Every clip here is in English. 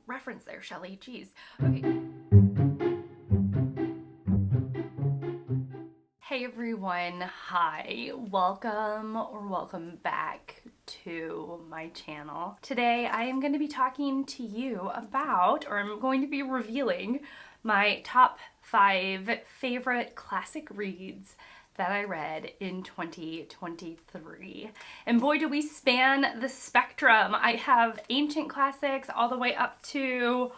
reference there, Shelley. Jeez. Okay. Hey everyone, hi, welcome or welcome back to my channel. Today I am going to be talking to you about, or I'm going to be revealing my top 5 favorite classic reads that I read in 2023. And boy, do we span the spectrum. I have ancient classics all the way up to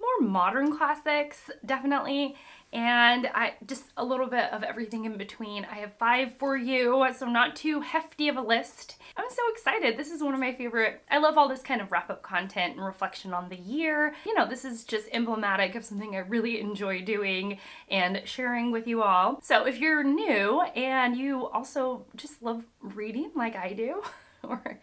more modern classics, definitely, and I just a little bit of everything in between. I have 5 for you, so not too hefty of a list. I'm so excited. This is one of my favorite. I love all this kind of wrap-up content and reflection on the year. You know, this is just emblematic of something I really enjoy doing and sharing with you all. So if you're new and you also just love reading like I do, or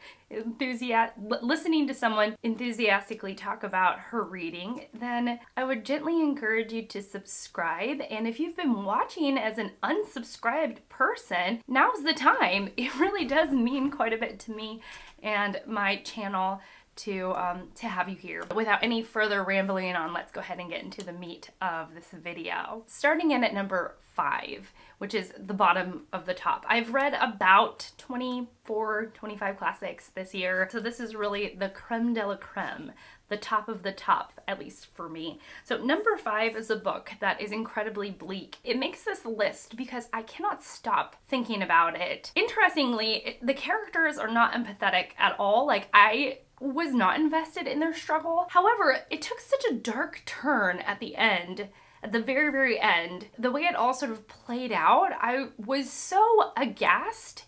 listening to someone enthusiastically talk about her reading, then I would gently encourage you to subscribe. And if you've been watching as an unsubscribed person, now's the time. It really does mean quite a bit to me and my channel to have you here. Without any further rambling on, let's go ahead and get into the meat of this video. Starting in at number 5, which is the bottom of the top. I've read about 24, 25 classics this year, so this is really the creme de la creme, the top of the top, at least for me. So number 5 is a book that is incredibly bleak. It makes this list because I cannot stop thinking about it. Interestingly, the characters are not empathetic at all. Like, I was not invested in their struggle. However, it took such a dark turn at the end, at the very, very end. The way it all sort of played out, I was so aghast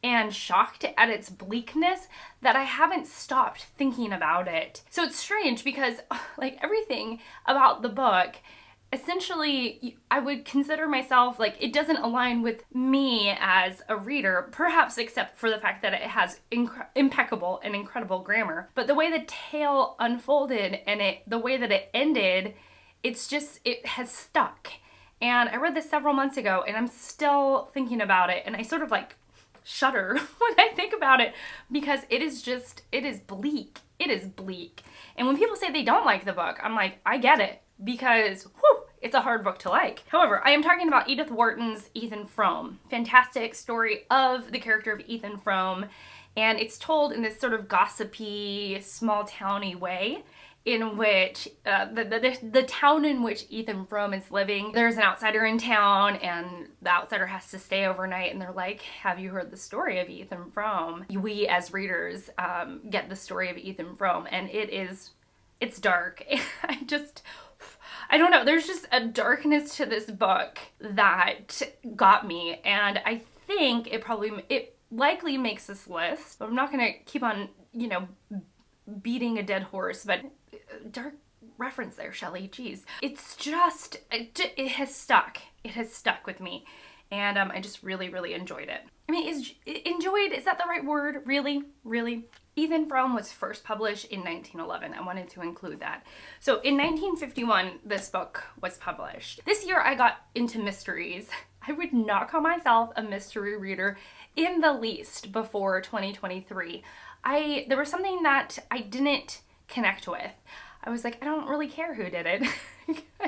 and shocked at its bleakness that I haven't stopped thinking about it. So it's strange because, like, everything about the book, essentially, I would consider myself, like, it doesn't align with me as a reader, perhaps except for the fact that it has impeccable and incredible grammar. But the way the tale unfolded and the way that it ended, it has stuck. And I read this several months ago and I'm still thinking about it, and I sort of like shudder when I think about it because it is bleak. It is bleak. And when people say they don't like the book, I'm like, I get it, because whew, it's a hard book to like. However, I am talking about Edith Wharton's Ethan Frome. Fantastic story of the character of Ethan Frome, and it's told in this sort of gossipy, small-towny way, in which the town in which Ethan Frome is living, there's an outsider in town, and the outsider has to stay overnight, and they're like, have you heard the story of Ethan Frome? We as readers get the story of Ethan Frome, and it's dark. I don't know, there's just a darkness to this book that got me, and I think it likely makes this list, but I'm not gonna keep on, beating a dead horse, but dark reference there, Shelley, jeez. It's just, it has stuck. It has stuck with me, and I just really, really enjoyed it. I mean, enjoyed, is that the right word? Really? Really? Ethan Frome was first published in 1911. I wanted to include that. So in 1951, this book was published. This year I got into mysteries. I would not call myself a mystery reader in the least before 2023. There was something that I didn't connect with. I was like, I don't really care who did it. I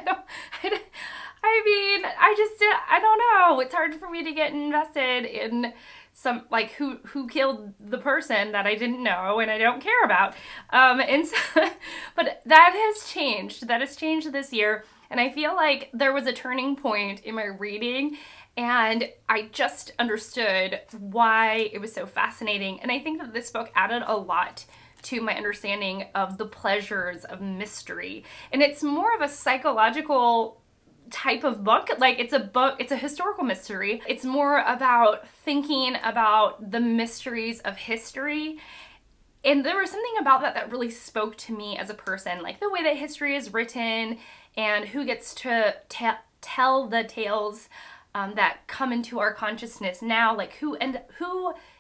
don't know. It's hard for me to get invested in some, like, who killed the person that I didn't know and I don't care about. But that has changed. That has changed this year. And I feel like there was a turning point in my reading, and I just understood why it was so fascinating. And I think that this book added a lot to my understanding of the pleasures of mystery. And it's more of a psychological type of book. Like, it's a historical mystery. It's more about thinking about the mysteries of history. And there was something about that really spoke to me as a person, like the way that history is written and who gets to tell the tales that come into our consciousness now, like who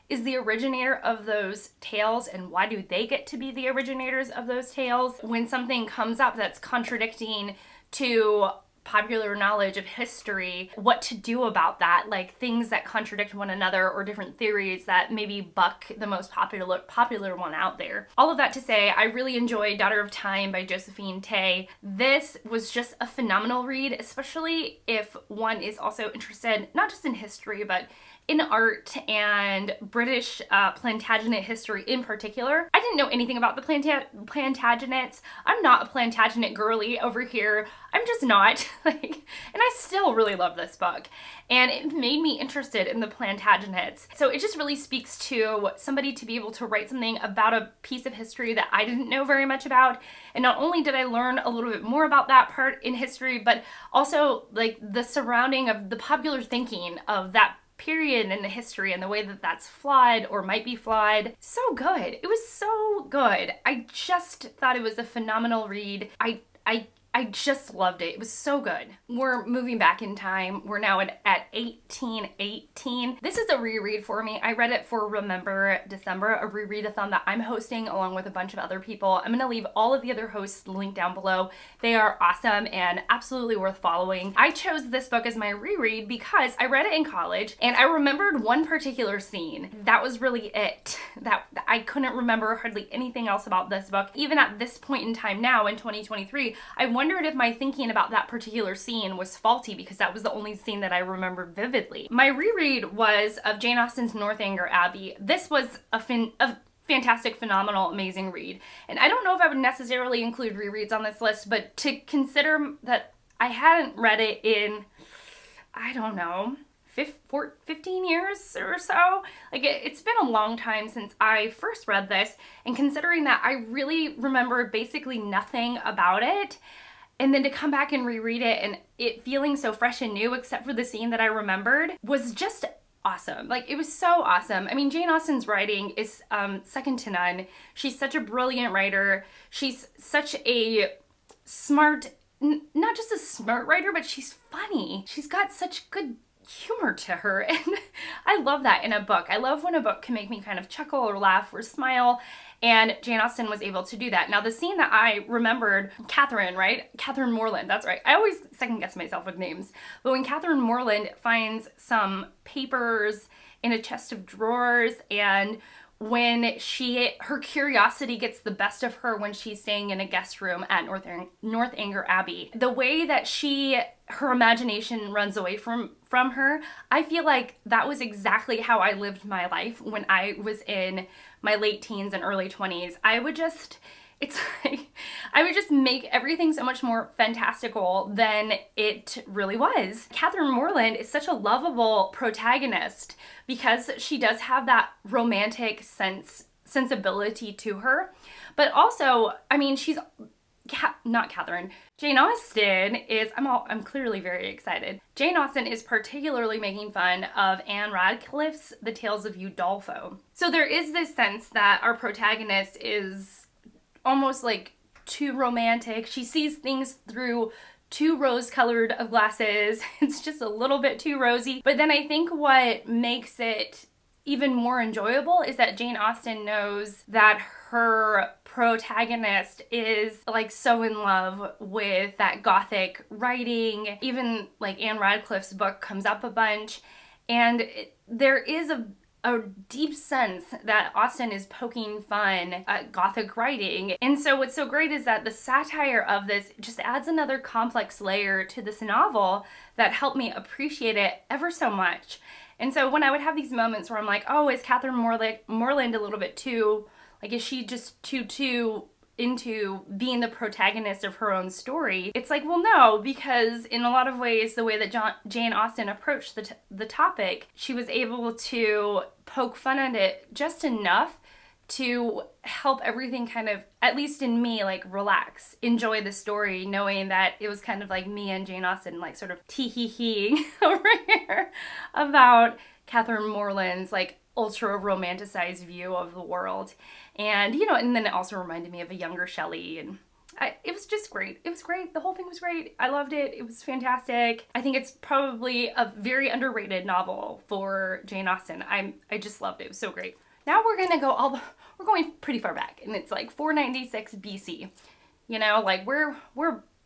is the originator of those tales, and why do they get to be the originators of those tales? When something comes up that's contradicting to popular knowledge of history, what to do about that, like things that contradict one another or different theories that maybe buck the most popular one out there. All of that to say, I really enjoyed Daughter of Time by Josephine Tey. This was just a phenomenal read, especially if one is also interested not just in history, but in art and British Plantagenet history in particular. I didn't know anything about the Plantagenets. I'm not a Plantagenet girly over here. I'm just not. And I still really love this book. And it made me interested in the Plantagenets. So it just really speaks to somebody to be able to write something about a piece of history that I didn't know very much about. And not only did I learn a little bit more about that part in history, but also like the surrounding of the popular thinking of that period in the history and the way that that's flawed or might be flawed. So good. It was so good. I just thought it was a phenomenal read. I just loved it. It was so good. We're moving back in time. We're now at 1818. This is a reread for me. I read it for Remember December, a rereadathon that I'm hosting along with a bunch of other people. I'm going to leave all of the other hosts linked down below. They are awesome and absolutely worth following. I chose this book as my reread because I read it in college and I remembered one particular scene. That was really it. That I couldn't remember hardly anything else about this book. Even at this point in time now in 2023, I wondered if my thinking about that particular scene was faulty because that was the only scene that I remembered vividly. My reread was of Jane Austen's Northanger Abbey. This was a fantastic, phenomenal, amazing read. And I don't know if I would necessarily include rereads on this list, but to consider that I hadn't read it in, I don't know, 15 years or so. Like it's been a long time since I first read this, and considering that I really remember basically nothing about it, and then to come back and reread it and it feeling so fresh and new except for the scene that I remembered was just awesome. Like it was so awesome. I mean, Jane Austen's writing is second to none. She's such a brilliant writer. She's such a smart, not just a smart writer, but she's funny. She's got such good humor to her, and I love that in a book. I love when a book can make me kind of chuckle or laugh or smile, and Jane Austen was able to do that. Now the scene that I remembered, Catherine, right? Catherine Morland, that's right. I always second guess myself with names, but when Catherine Morland finds some papers in a chest of drawers, and when her curiosity gets the best of her when she's staying in a guest room at Northanger Abbey, the way that her imagination runs away from her, I feel like that was exactly how I lived my life when I was in my late teens and early 20s. I would just make everything so much more fantastical than it really was. Catherine Morland is such a lovable protagonist because she does have that romantic sensibility to her. But also, I mean, not Catherine. Jane Austen is, I'm clearly very excited. Jane Austen is particularly making fun of Anne Radcliffe's The Tales of Udolpho. So there is this sense that our protagonist is almost like too romantic. She sees things through too rose-colored of glasses. It's just a little bit too rosy. But then I think what makes it even more enjoyable is that Jane Austen knows that her protagonist is like so in love with that gothic writing. Even like Anne Radcliffe's book comes up a bunch, and there is a deep sense that Austen is poking fun at gothic writing. And so what's so great is that the satire of this just adds another complex layer to this novel that helped me appreciate it ever so much. And so when I would have these moments where I'm like, oh, is Catherine Morland a little bit too, like, is she just too into being the protagonist of her own story? It's like, well, no, because in a lot of ways, the way that Jane Austen approached the topic, she was able to poke fun at it just enough to help everything kind of, at least in me, like relax, enjoy the story, knowing that it was kind of like me and Jane Austen, like sort of tee-hee-heeing over here about Catherine Morland's like ultra romanticized view of the world. And, you know, and then it also reminded me of a younger Shelley, and it was just great. It was great. The whole thing was great. I loved it. It was fantastic. I think it's probably a very underrated novel for Jane Austen. I just loved it. It was so great. Now we're going pretty far back, and it's like 496 BC. You know, like we're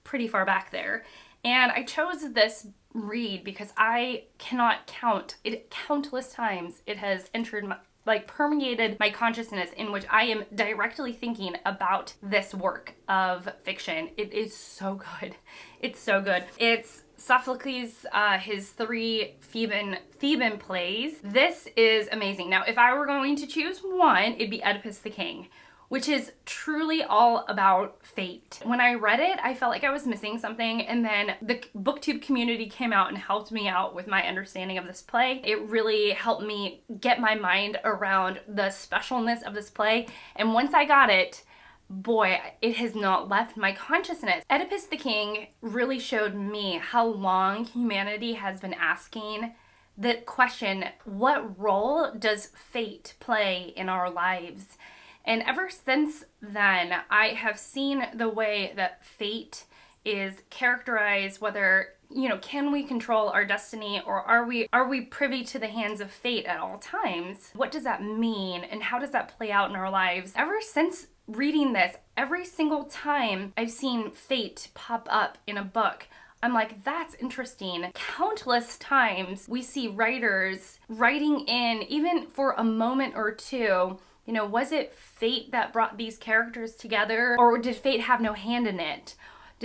pretty far back there. And I chose this read because I cannot count it countless times it has entered my, like, permeated my consciousness, in which I am directly thinking about this work of fiction. It is so good. It's so good. It's Sophocles, his 3 Theban plays. This is amazing. Now, if I were going to choose one, it'd be Oedipus the King, which is truly all about fate. When I read it, I felt like I was missing something, and then the booktube community came out and helped me out with my understanding of this play. It really helped me get my mind around the specialness of this play, and once I got it, boy, it has not left my consciousness. Oedipus the King really showed me how long humanity has been asking the question, what role does fate play in our lives? And ever since then, I have seen the way that fate is characterized, whether, you know, can we control our destiny, or are we privy to the hands of fate at all times? What does that mean, and how does that play out in our lives? Ever since reading this, every single time I've seen fate pop up in a book, I'm like, that's interesting. Countless times we see writers writing in, even for a moment or two, you know, was it fate that brought these characters together, or did fate have no hand in it?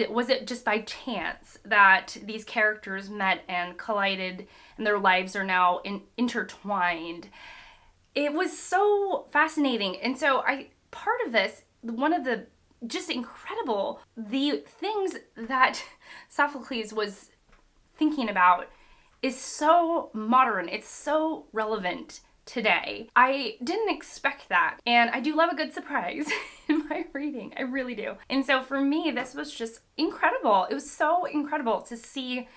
Was it just by chance that these characters met and collided and their lives are now intertwined? It was so fascinating. And so part of this, one of the just incredible, the things that Sophocles was thinking about is so modern. It's so relevant today. I didn't expect that, and I do love a good surprise in my reading. I really do. And so for me, this was just incredible. It was so incredible to see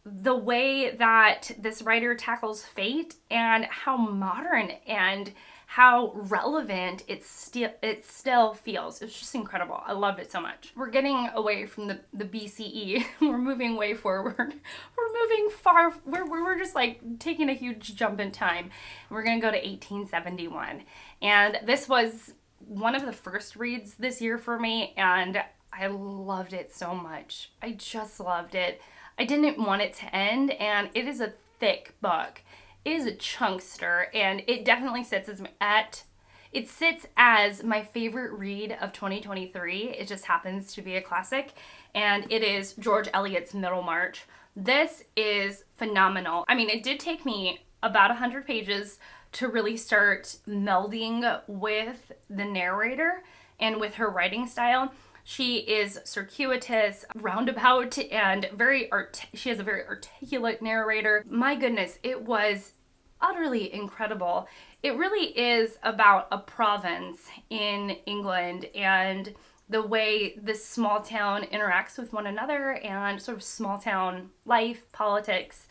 the way that this writer tackles fate and how modern and how relevant it still feels. It's just incredible. I loved it so much. We're getting away from the BCE. We're moving way forward. We're moving far. We're just like taking a huge jump in time. We're gonna go to 1871. And this was one of the first reads this year for me, and I loved it so much. I just loved it. I didn't want it to end, and it is a thick book. It is a chunkster, and it definitely sits as my favorite read of 2023. It just happens to be a classic, and it is George Eliot's Middlemarch. This is phenomenal. I mean, it did take me about 100 pages to really start melding with the narrator and with her writing style. She is circuitous, roundabout, and she has a very articulate narrator. My goodness, it was utterly incredible. It really is about a province in England and the way this small town interacts with one another, and sort of small town life, politics,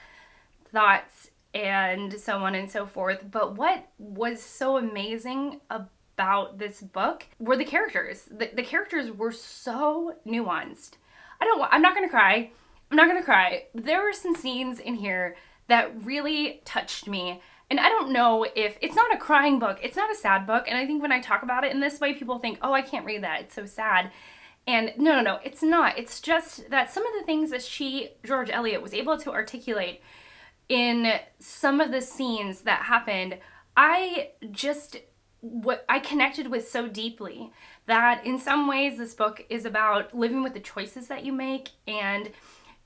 thoughts, and so on and so forth. But what was so amazing about this book were the characters. The characters were so nuanced. I'm not gonna cry. I'm not gonna cry. There were some scenes in here that really touched me. And I don't know if it's not a crying book. It's not a sad book. And I think when I talk about it in this way, people think, oh, I can't read that. It's so sad. And no, it's not. It's just that some of the things that George Eliot, was able to articulate in some of the scenes that happened, I connected with so deeply that in some ways this book is about living with the choices that you make, and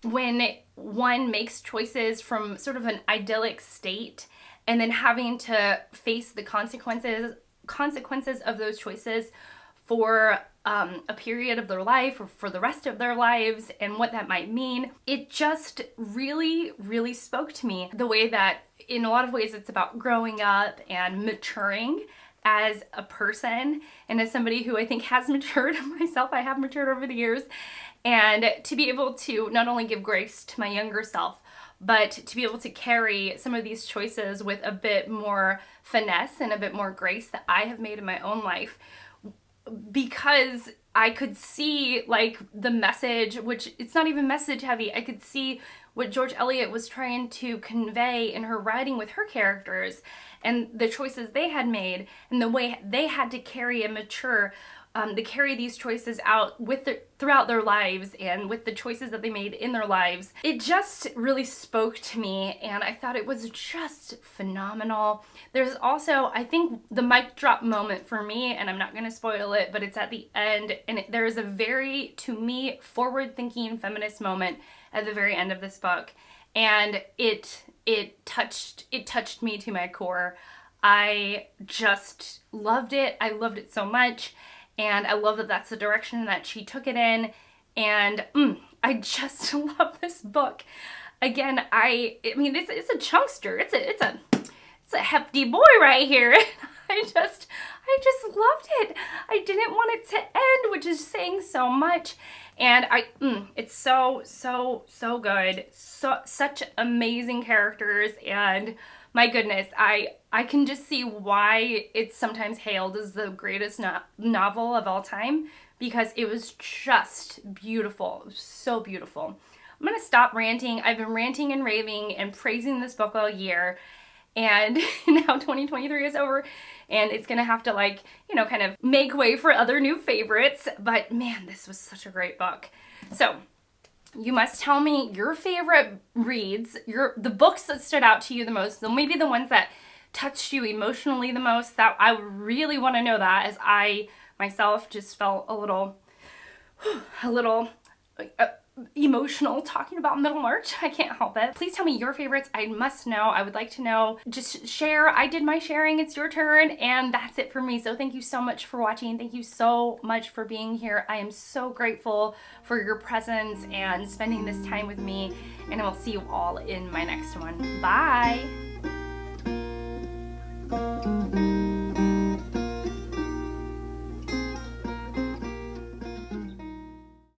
when one makes choices from sort of an idyllic state and then having to face the consequences of those choices for a period of their life or for the rest of their lives, and what that might mean. It just really, really spoke to me, the way that in a lot of ways it's about growing up and maturing as a person, and as somebody who I think has matured myself. I have matured over the years, and to be able to not only give grace to my younger self, but to be able to carry some of these choices with a bit more finesse and a bit more grace that I have made in my own life, because I could see like the message, which it's not even message heavy. I could see what George Eliot was trying to convey in her writing with her characters, and the choices they had made, and the way they had to carry and mature they carry these choices out with throughout their lives and with the choices that they made in their lives. It just really spoke to me, and I thought it was just phenomenal. There's also, I think, the mic drop moment for me, and I'm not going to spoil it, but it's at the end, and there is a very, to me, forward-thinking feminist moment at the very end of this book, and it touched me to my core. I just loved it. I loved it so much. And I love that that's the direction that she took it in. And I just love this book. Again, I mean, it's a chunkster. It's a hefty boy right here. I just loved it. I didn't want it to end, which is saying so much. And it's so good. Such amazing characters, and my goodness, I can just see why it's sometimes hailed as the greatest novel of all time, because it was just beautiful. It was so beautiful. I'm gonna stop ranting. I've been ranting and raving and praising this book all year, and now 2023 is over, and it's gonna have to, like, you know, kind of make way for other new favorites. But man, this was such a great book. So you must tell me your favorite reads, the books that stood out to you the most, maybe the ones that touched you emotionally the most. That I really want to know that, as I myself just felt a little emotional talking about Middlemarch. I can't help it. Please tell me your favorites. I must know. I would like to know. Just share. I did my sharing. It's your turn. And that's it for me. So thank you so much for watching. Thank you so much for being here. I am so grateful for your presence and spending this time with me. And I will see you all in my next one. Bye.